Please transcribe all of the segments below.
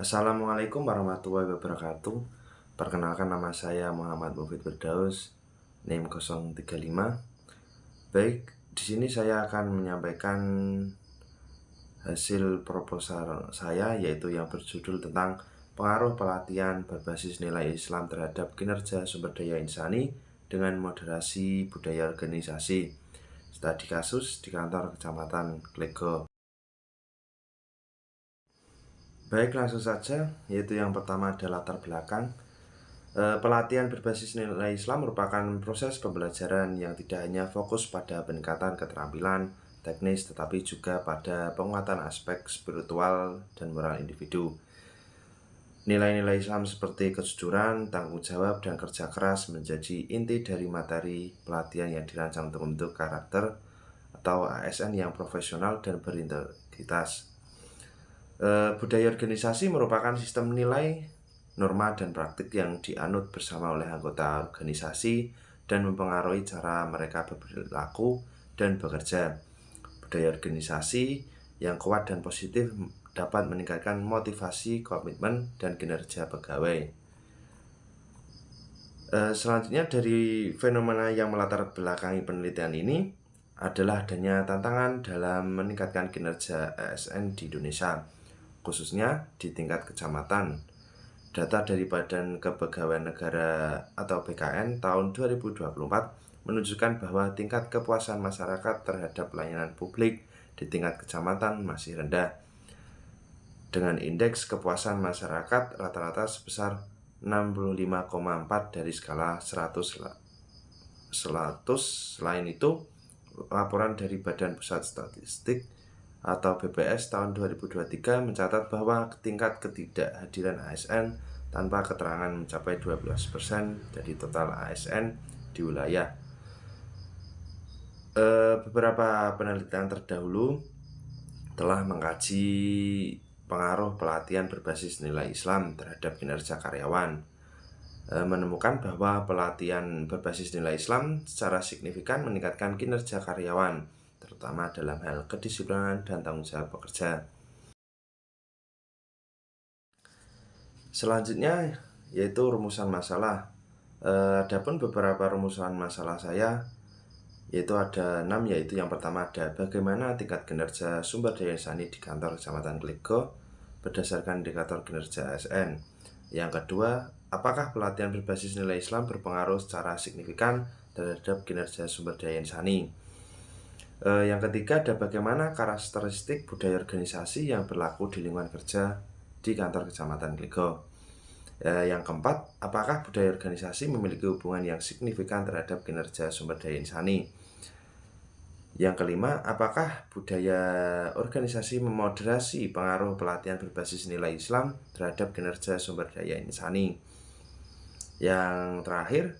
Assalamualaikum warahmatullahi wabarakatuh. Perkenalkan, nama saya Muhammad Mufid Firdaus, NIM 035. Baik, di sini saya akan menyampaikan hasil proposal saya, yaitu yang berjudul tentang pengaruh pelatihan berbasis nilai Islam terhadap kinerja sumber daya insani dengan moderasi budaya organisasi. Studi kasus di kantor Kecamatan Klego. Baik, langsung saja, yaitu yang pertama adalah latar belakang. Pelatihan berbasis nilai Islam merupakan proses pembelajaran yang tidak hanya fokus pada peningkatan keterampilan teknis, tetapi juga pada penguatan aspek spiritual dan moral individu. Nilai-nilai Islam seperti kejujuran, tanggung jawab, dan kerja keras menjadi inti dari materi pelatihan yang dirancang untuk membentuk karakter atau ASN yang profesional dan berintegritas. Budaya organisasi merupakan sistem nilai, norma, dan praktik yang dianut bersama oleh anggota organisasi dan mempengaruhi cara mereka berperilaku dan bekerja. Budaya organisasi yang kuat dan positif dapat meningkatkan motivasi, komitmen, dan kinerja pegawai. Selanjutnya, dari fenomena yang melatar belakangi penelitian ini adalah adanya tantangan dalam meningkatkan kinerja ASN di Indonesia, khususnya di tingkat kecamatan. Data dari Badan Kepegawaian Negara atau BKN tahun 2024 menunjukkan bahwa tingkat kepuasan masyarakat terhadap pelayanan publik di tingkat kecamatan masih rendah, dengan indeks kepuasan masyarakat rata-rata sebesar 65,4 dari skala 100. Selain itu, laporan dari Badan Pusat Statistik atau BPS tahun 2023 mencatat bahwa tingkat ketidakhadiran ASN tanpa keterangan mencapai 12% dari total ASN di wilayah. Beberapa penelitian terdahulu telah mengkaji pengaruh pelatihan berbasis nilai Islam terhadap kinerja karyawan, menemukan bahwa pelatihan berbasis nilai Islam secara signifikan meningkatkan kinerja karyawan, terutama dalam hal kedisiplinan dan tanggung jawab pekerja. Selanjutnya yaitu rumusan masalah. Adapun beberapa rumusan masalah saya, yaitu ada 6, yaitu yang pertama ada bagaimana tingkat kinerja sumber daya insani di kantor Kecamatan Klego berdasarkan indikator kinerja ASN. Yang kedua, apakah pelatihan berbasis nilai Islam berpengaruh secara signifikan terhadap kinerja sumber daya insani. Yang ketiga, ada bagaimana karakteristik budaya organisasi yang berlaku di lingkungan kerja di kantor Kecamatan Klego. Yang keempat, apakah budaya organisasi memiliki hubungan yang signifikan terhadap kinerja sumber daya insani. Yang kelima, apakah budaya organisasi memoderasi pengaruh pelatihan berbasis nilai Islam terhadap kinerja sumber daya insani. Yang terakhir,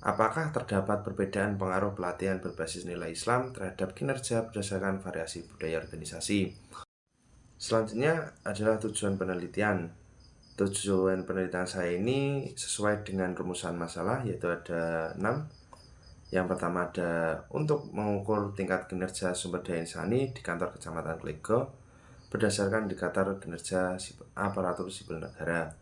apakah terdapat perbedaan pengaruh pelatihan berbasis nilai Islam terhadap kinerja berdasarkan variasi budaya organisasi. Selanjutnya adalah tujuan penelitian. Tujuan penelitian saya ini sesuai dengan rumusan masalah, yaitu ada 6. Yang pertama ada untuk mengukur tingkat kinerja sumber daya insani di kantor Kecamatan Klego berdasarkan indikator kinerja aparatur sipil negara.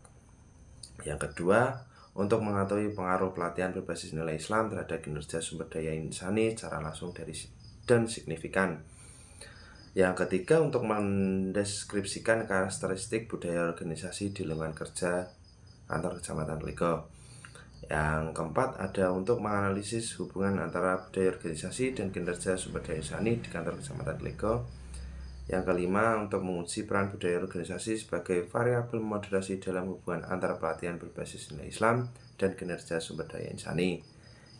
Yang kedua, untuk mengetahui pengaruh pelatihan berbasis nilai Islam terhadap kinerja sumber daya insani secara langsung dan signifikan. Yang ketiga, untuk mendeskripsikan karakteristik budaya organisasi di lingkungan kerja kantor Kecamatan Klego. Yang keempat, ada untuk menganalisis hubungan antara budaya organisasi dan kinerja sumber daya insani di kantor Kecamatan Klego. Yang kelima, untuk menguji peran budaya organisasi sebagai variabel moderasi dalam hubungan antara pelatihan berbasis nilai Islam dan kinerja sumber daya insani.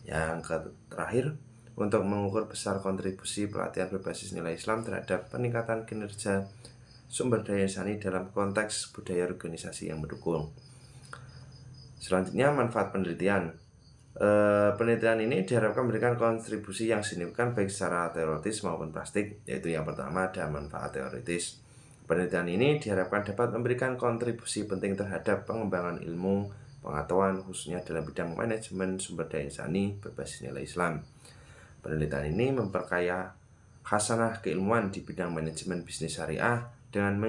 Yang terakhir, untuk mengukur besar kontribusi pelatihan berbasis nilai Islam terhadap peningkatan kinerja sumber daya insani dalam konteks budaya organisasi yang mendukung. Selanjutnya, manfaat penelitian. Penelitian ini diharapkan memberikan kontribusi yang signifikan baik secara teoritis maupun praktik, yaitu yang pertama ada manfaat teoritis. Penelitian ini diharapkan dapat memberikan kontribusi penting terhadap pengembangan ilmu pengetahuan, khususnya dalam bidang manajemen sumber daya insani berbasis nilai Islam. Penelitian ini memperkaya khasanah keilmuan di bidang manajemen bisnis syariah dengan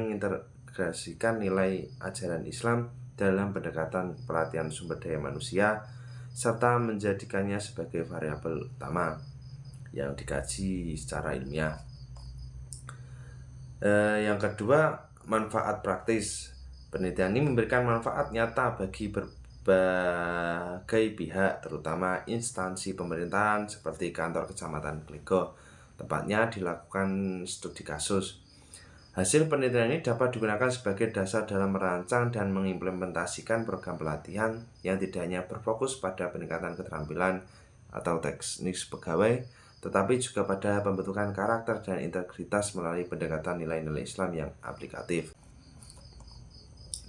mengintegrasikan nilai ajaran Islam dalam pendekatan pelatihan sumber daya manusia, serta menjadikannya sebagai variabel utama yang dikaji secara ilmiah. Yang kedua, manfaat praktis. Penelitian ini memberikan manfaat nyata bagi berbagai pihak, terutama instansi pemerintahan seperti kantor kecamatan Klego. Tepatnya dilakukan studi kasus. Hasil penelitian ini dapat digunakan sebagai dasar dalam merancang dan mengimplementasikan program pelatihan yang tidak hanya berfokus pada peningkatan keterampilan atau teknis pegawai, tetapi juga pada pembentukan karakter dan integritas melalui pendekatan nilai-nilai Islam yang aplikatif.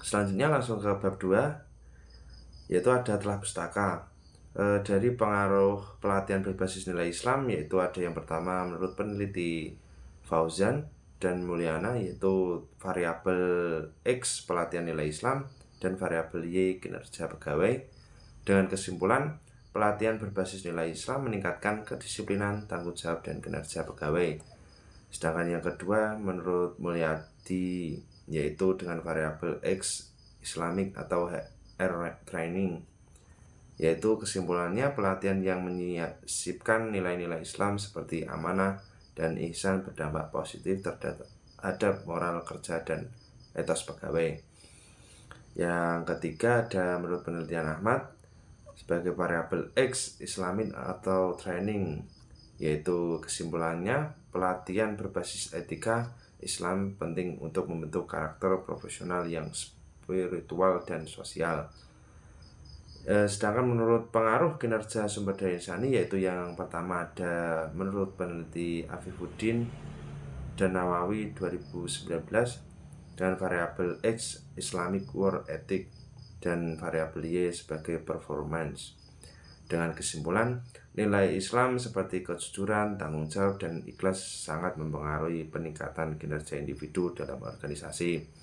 Selanjutnya langsung ke bab 2, yaitu ada telah pustaka. Dari pengaruh pelatihan berbasis nilai Islam, yaitu ada yang pertama menurut peneliti Fauzan dan Mulyana, yaitu variabel X pelatihan nilai Islam dan variabel Y kinerja pegawai. Dengan kesimpulan, pelatihan berbasis nilai Islam meningkatkan kedisiplinan, tanggung jawab, dan kinerja pegawai. Sedangkan yang kedua menurut Mulyadi, yaitu dengan variabel X Islamic atau HR training, yaitu kesimpulannya pelatihan yang menyisipkan nilai-nilai Islam seperti amanah dan ihsan berdampak positif terhadap moral kerja dan etos pegawai. Yang ketiga ada menurut penelitian Ahmad sebagai variabel X Islamic atau training, yaitu kesimpulannya pelatihan berbasis etika Islam penting untuk membentuk karakter profesional yang spiritual dan sosial. Sedangkan menurut pengaruh kinerja sumber daya insani, yaitu yang pertama ada menurut peneliti Afifuddin dan Nawawi 2019 dengan variabel X Islamic Work Ethic dan variabel Y sebagai performance. Dengan kesimpulan, nilai Islam seperti kejujuran, tanggung jawab, dan ikhlas sangat mempengaruhi peningkatan kinerja individu dalam organisasi.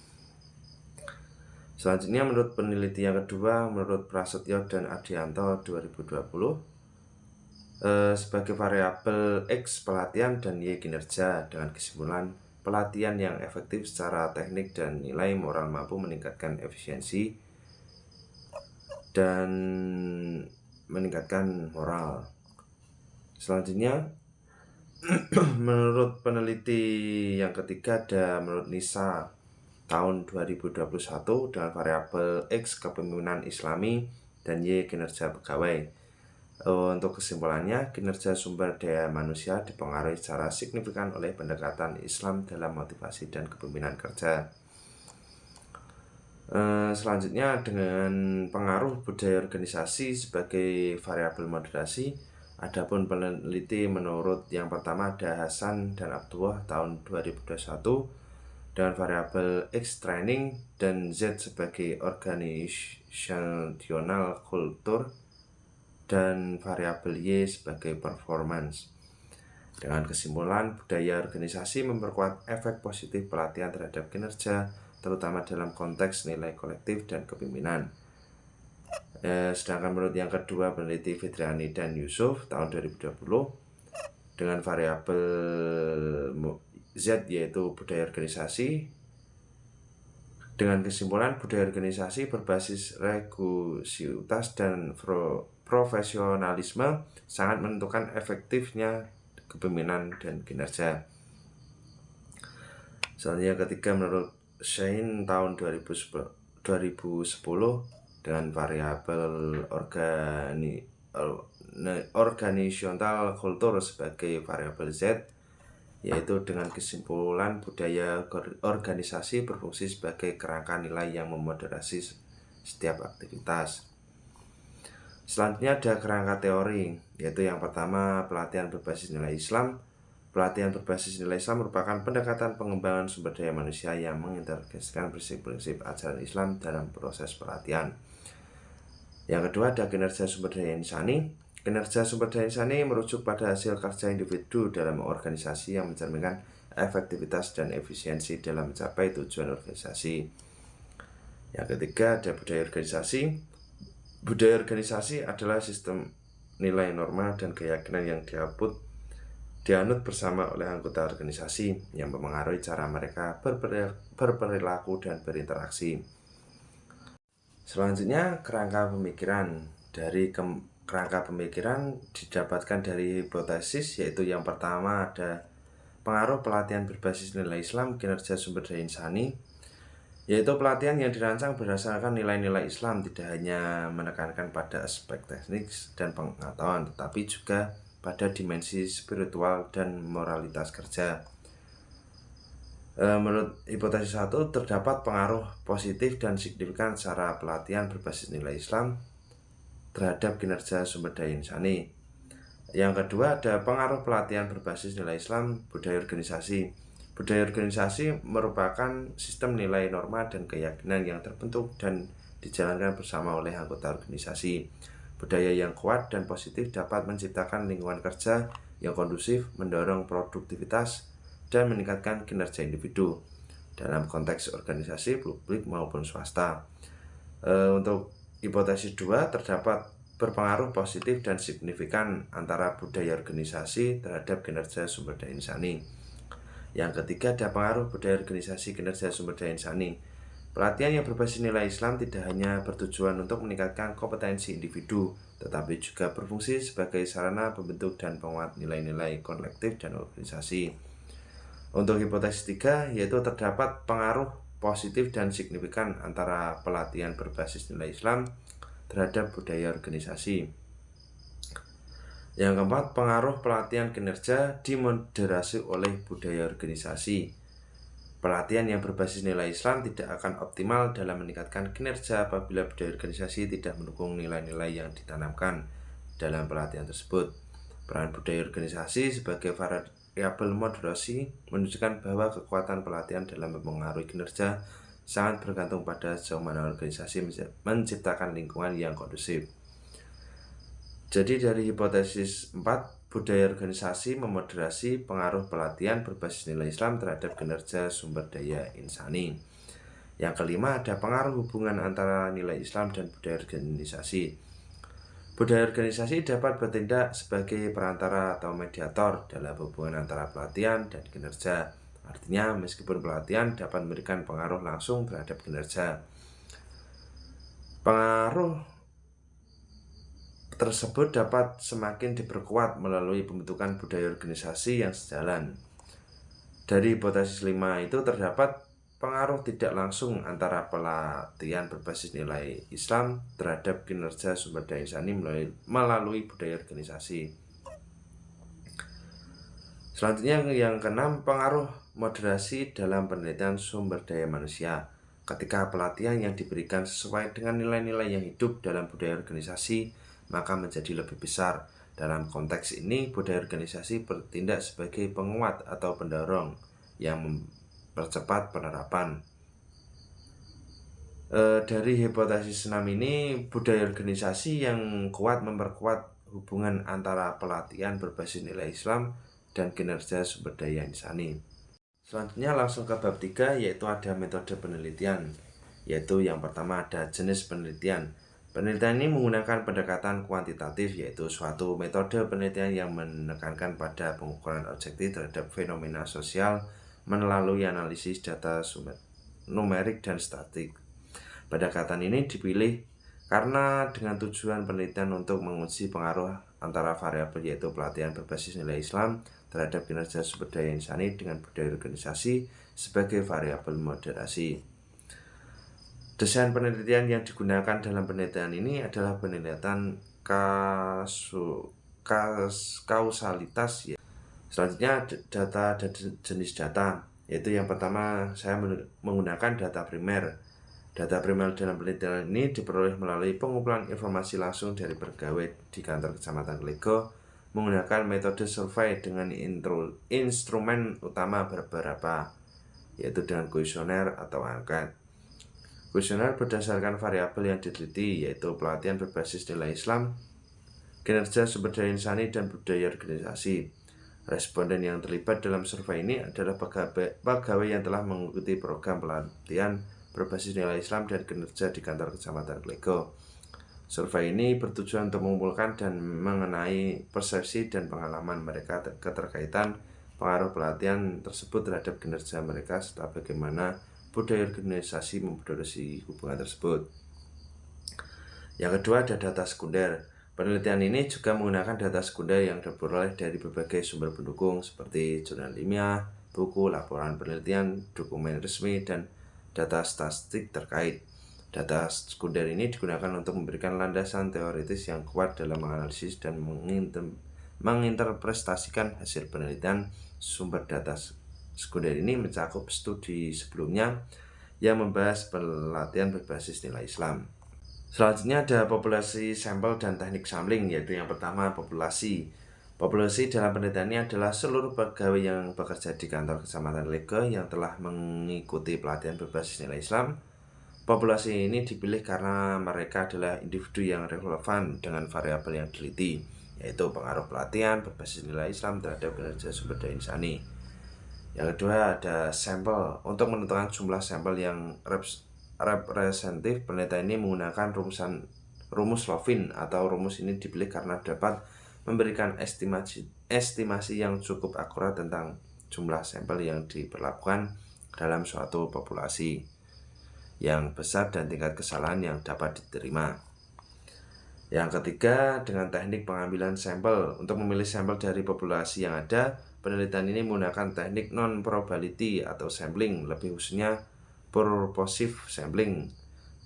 Selanjutnya menurut peneliti yang kedua, menurut Prasetyo dan Adianto 2020, sebagai variabel X pelatihan dan Y kinerja, dengan kesimpulan pelatihan yang efektif secara teknik dan nilai moral mampu meningkatkan efisiensi dan meningkatkan moral. Selanjutnya menurut peneliti yang ketiga ada menurut Nisa tahun 2021 dengan variabel X kepemimpinan Islami dan Y kinerja pegawai. Untuk kesimpulannya, kinerja sumber daya manusia dipengaruhi secara signifikan oleh pendekatan Islam dalam motivasi dan kepemimpinan kerja. Selanjutnya dengan pengaruh budaya organisasi sebagai variabel moderasi. Adapun peneliti menurut yang pertama ada Hasan dan Abdullah tahun 2021 dengan variabel X training dan Z sebagai organisational culture dan variabel Y sebagai performance. Dengan kesimpulan, budaya organisasi memperkuat efek positif pelatihan terhadap kinerja, terutama dalam konteks nilai kolektif dan kepemimpinan. Sedangkan menurut yang kedua peneliti Fitriani dan Yusuf tahun 2020 dengan variabel Z yaitu budaya organisasi, dengan kesimpulan budaya organisasi berbasis regularitas dan profesionalisme sangat menentukan efektifnya kepemimpinan dan kinerja. Selanjutnya ketiga menurut Shane tahun 2010 dengan variabel organisational culture sebagai variabel Z, yaitu dengan kesimpulan budaya organisasi berfungsi sebagai kerangka nilai yang memoderasi setiap aktivitas. Selanjutnya ada kerangka teori, yaitu yang pertama pelatihan berbasis nilai Islam. Pelatihan berbasis nilai Islam merupakan pendekatan pengembangan sumber daya manusia yang mengintegrasikan prinsip-prinsip ajaran Islam dalam proses pelatihan. Yang kedua ada kinerja sumber daya insani. Kinerja sumber daya insani merujuk pada hasil kerja individu dalam organisasi yang mencerminkan efektivitas dan efisiensi dalam mencapai tujuan organisasi. Yang ketiga ada budaya organisasi. Budaya organisasi adalah sistem nilai, norma, dan keyakinan yang diaput dianut bersama oleh anggota organisasi yang mempengaruhi cara mereka berperilaku dan berinteraksi. Selanjutnya, kerangka pemikiran. Dari kerangka pemikiran didapatkan dari hipotesis, yaitu yang pertama ada pengaruh pelatihan berbasis nilai Islam, kinerja sumber daya insani, yaitu pelatihan yang dirancang berdasarkan nilai-nilai Islam, tidak hanya menekankan pada aspek teknis dan pengetahuan, tetapi juga pada dimensi spiritual dan moralitas kerja. Menurut hipotesis 1, terdapat pengaruh positif dan signifikan secara pelatihan berbasis nilai Islam terhadap kinerja sumber daya insani. Yang kedua, ada pengaruh pelatihan berbasis nilai Islam, budaya organisasi. Budaya organisasi merupakan sistem nilai, norma, dan keyakinan yang terbentuk dan dijalankan bersama oleh anggota organisasi. Budaya yang kuat dan positif dapat menciptakan lingkungan kerja yang kondusif, mendorong produktivitas, dan meningkatkan kinerja individu dalam konteks organisasi publik maupun swasta. Untuk hipotesis 2, terdapat berpengaruh positif dan signifikan antara budaya organisasi terhadap kinerja sumber daya insani. Yang ketiga, ada pengaruh budaya organisasi kinerja sumber daya insani. Pelatihan yang berbasis nilai Islam tidak hanya bertujuan untuk meningkatkan kompetensi individu, tetapi juga berfungsi sebagai sarana pembentuk dan penguat nilai-nilai kolektif dan organisasi. Untuk hipotesis 3, yaitu terdapat pengaruh positif dan signifikan antara pelatihan berbasis nilai Islam terhadap budaya organisasi. Yang keempat, pengaruh pelatihan kinerja dimoderasi oleh budaya organisasi. Pelatihan yang berbasis nilai Islam tidak akan optimal dalam meningkatkan kinerja apabila budaya organisasi tidak mendukung nilai-nilai yang ditanamkan dalam pelatihan tersebut. Peran budaya organisasi sebagai variabel moderasi menunjukkan bahwa kekuatan pelatihan dalam mempengaruhi kinerja sangat bergantung pada sejauh mana organisasi menciptakan lingkungan yang kondusif. Jadi dari hipotesis 4, budaya organisasi memoderasi pengaruh pelatihan berbasis nilai Islam terhadap kinerja sumber daya insani. Yang kelima, ada pengaruh hubungan antara nilai Islam dan budaya organisasi. Budaya organisasi dapat bertindak sebagai perantara atau mediator dalam hubungan antara pelatihan dan kinerja. Artinya, meskipun pelatihan dapat memberikan pengaruh langsung terhadap kinerja, pengaruh tersebut dapat semakin diperkuat melalui pembentukan budaya organisasi yang sejalan. Dari hipotesis 5 itu terdapat pengaruh tidak langsung antara pelatihan berbasis nilai Islam terhadap kinerja sumber daya insani melalui budaya organisasi. Selanjutnya yang keenam, pengaruh moderasi dalam penelitian sumber daya manusia. Ketika pelatihan yang diberikan sesuai dengan nilai-nilai yang hidup dalam budaya organisasi, maka menjadi lebih besar. Dalam konteks ini, budaya organisasi bertindak sebagai penguat atau pendorong yang mempercepat penerapan. Dari hipotesis 6 ini, budaya organisasi yang kuat memperkuat hubungan antara pelatihan berbasis nilai Islam dan kinerja sumber daya insani. Selanjutnya langsung ke bab 3, yaitu ada metode penelitian. Yaitu yang pertama ada jenis penelitian. Penelitian ini menggunakan pendekatan kuantitatif, yaitu suatu metode penelitian yang menekankan pada pengukuran objektif terhadap fenomena sosial melalui analisis data numerik dan statistik. Pendekatan ini dipilih karena dengan tujuan penelitian untuk menguji pengaruh antara variabel, yaitu pelatihan berbasis nilai Islam terhadap kinerja sumber daya insani dengan budaya organisasi sebagai variabel moderasi. Desain penelitian yang digunakan dalam penelitian ini adalah penelitian kausalitas. Selanjutnya data dan jenis data, yaitu yang pertama saya menggunakan data primer. Data primer dalam penelitian ini diperoleh melalui pengumpulan informasi langsung dari pegawai di kantor kecamatan Klego menggunakan metode survei dengan instrumen utama beberapa, yaitu dengan kuesioner atau angket. Kuesioner berdasarkan variabel yang diteliti, yaitu pelatihan berbasis nilai Islam, kinerja sumber daya insani, dan budaya organisasi. Responden yang terlibat dalam survei ini adalah pegawai yang telah mengikuti program pelatihan berbasis nilai Islam dan kinerja di kantor kecamatan Klego. Survei ini bertujuan untuk mengumpulkan dan mengenai persepsi dan pengalaman mereka keterkaitan pengaruh pelatihan tersebut terhadap kinerja mereka serta bagaimana budaya organisasi memproduksi hubungan tersebut. Yang kedua ada data sekunder. Penelitian ini juga menggunakan data sekunder yang diperoleh dari berbagai sumber pendukung seperti jurnal ilmiah, buku, laporan penelitian, dokumen resmi, dan data statistik terkait. Data sekunder ini digunakan untuk memberikan landasan teoritis yang kuat dalam menganalisis dan menginterpretasikan hasil penelitian. Sumber data sekunder ini mencakup studi sebelumnya yang membahas pelatihan berbasis nilai Islam. Selanjutnya ada populasi sampel dan teknik sampling, yaitu yang pertama populasi. Populasi dalam penelitian ini adalah seluruh pegawai yang bekerja di kantor kecamatan Lego yang telah mengikuti pelatihan berbasis nilai Islam. Populasi ini dipilih karena mereka adalah individu yang relevan dengan variabel yang diteliti, yaitu pengaruh pelatihan berbasis nilai Islam terhadap kinerja sumber daya insani. Yang kedua ada sampel. Untuk menentukan jumlah sampel yang representatif, penelitian ini menggunakan rumus Lovin atau rumus ini dipilih karena dapat memberikan estimasi yang cukup akurat tentang jumlah sampel yang diperlakukan dalam suatu populasi yang besar dan tingkat kesalahan yang dapat diterima. Yang ketiga, dengan teknik pengambilan sampel. Untuk memilih sampel dari populasi yang ada, penelitian ini menggunakan teknik non-probability atau sampling, lebih khususnya purposive sampling.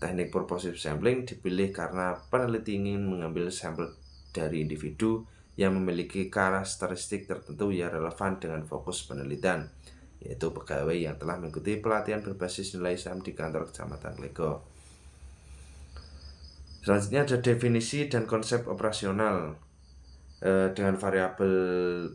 Teknik purposive sampling dipilih karena peneliti ingin mengambil sampel dari individu yang memiliki karakteristik tertentu yang relevan dengan fokus penelitian, yaitu pegawai yang telah mengikuti pelatihan berbasis nilai Islam di kantor kecamatan Lego. Selanjutnya ada definisi dan konsep operasional. Dengan variabel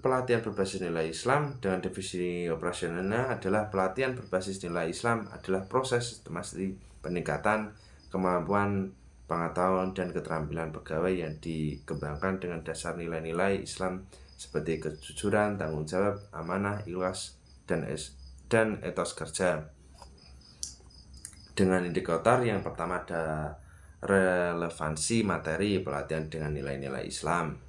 pelatihan berbasis nilai Islam, dengan definisi operasionalnya adalah pelatihan berbasis nilai Islam adalah proses sistematis peningkatan kemampuan, pengetahuan, dan keterampilan pegawai yang dikembangkan dengan dasar nilai-nilai Islam seperti kejujuran, tanggung jawab, amanah, ikhlas, dan etos kerja. Dengan indikator yang pertama ada relevansi materi pelatihan dengan nilai-nilai Islam.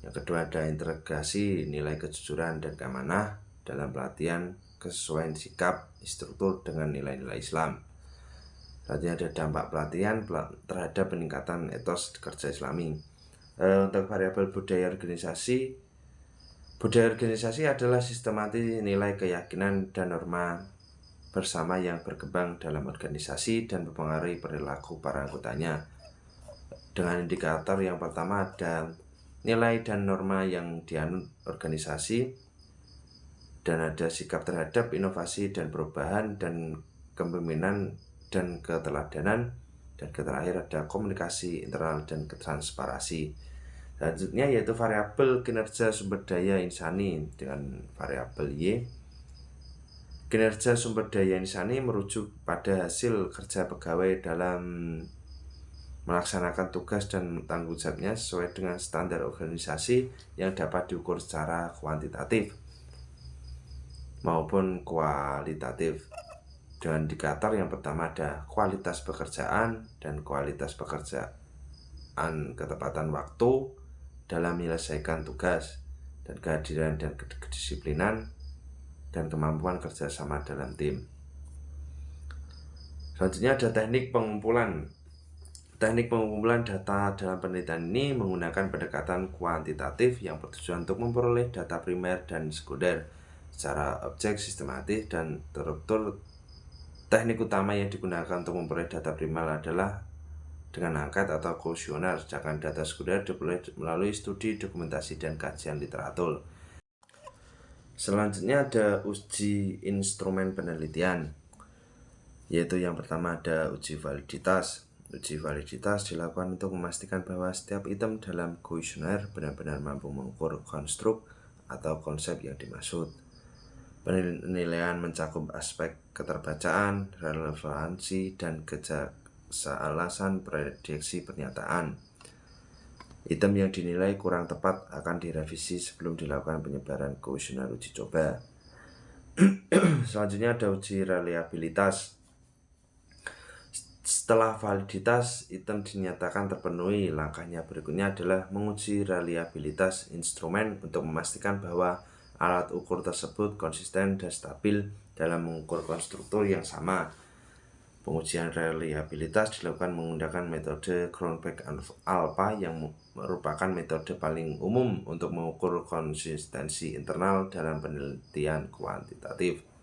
Yang kedua ada integrasi nilai kejujuran dan keamanah dalam pelatihan, kesesuaian sikap instruktur dengan nilai-nilai Islam. Selanjutnya ada dampak pelatihan terhadap peningkatan etos kerja Islami. Untuk variabel budaya organisasi adalah sistematis nilai keyakinan dan norma bersama yang berkembang dalam organisasi dan mempengaruhi perilaku para anggotanya. Dengan indikator yang pertama ada nilai dan norma yang dianut organisasi, dan ada sikap terhadap inovasi dan perubahan dan kepemimpinan dan keteladanan, dan terakhir ada komunikasi internal dan ketransparasi. Selanjutnya yaitu variabel kinerja sumber daya insani dengan variabel Y. Kinerja sumber daya insani merujuk pada hasil kerja pegawai dalam melaksanakan tugas dan tanggung jawabnya sesuai dengan standar organisasi yang dapat diukur secara kuantitatif maupun kualitatif. Dengan indikator yang pertama ada kualitas pekerjaan dan kualitas pekerjaan, ketepatan waktu dalam menyelesaikan tugas, dan kehadiran dan kedisiplinan, dan kemampuan kerjasama dalam tim. Selanjutnya ada teknik pengumpulan. Teknik pengumpulan data dalam penelitian ini menggunakan pendekatan kuantitatif yang bertujuan untuk memperoleh data primer dan sekunder secara objek, sistematis, dan terstruktur. Teknik utama yang digunakan untuk memperoleh data primer adalah dengan angkat atau kuesioner, sedangkan data sekunder diperoleh melalui studi, dokumentasi, dan kajian literatur. Selanjutnya ada uji instrumen penelitian, yaitu yang pertama ada uji validitas. Uji validitas dilakukan untuk memastikan bahwa setiap item dalam kuesioner benar-benar mampu mengukur konstruk atau konsep yang dimaksud. Penilaian mencakup aspek keterbacaan, relevansi, dan kealasan prediksi pernyataan. Item yang dinilai kurang tepat akan direvisi sebelum dilakukan penyebaran kuesioner uji coba. Selanjutnya ada uji reliabilitas. Setelah validitas item dinyatakan terpenuhi, langkahnya berikutnya adalah menguji reliabilitas instrumen untuk memastikan bahwa alat ukur tersebut konsisten dan stabil dalam mengukur konstruktur yang sama. Pengujian reliabilitas dilakukan menggunakan metode Cronbach alpha yang merupakan metode paling umum untuk mengukur konsistensi internal dalam penelitian kuantitatif.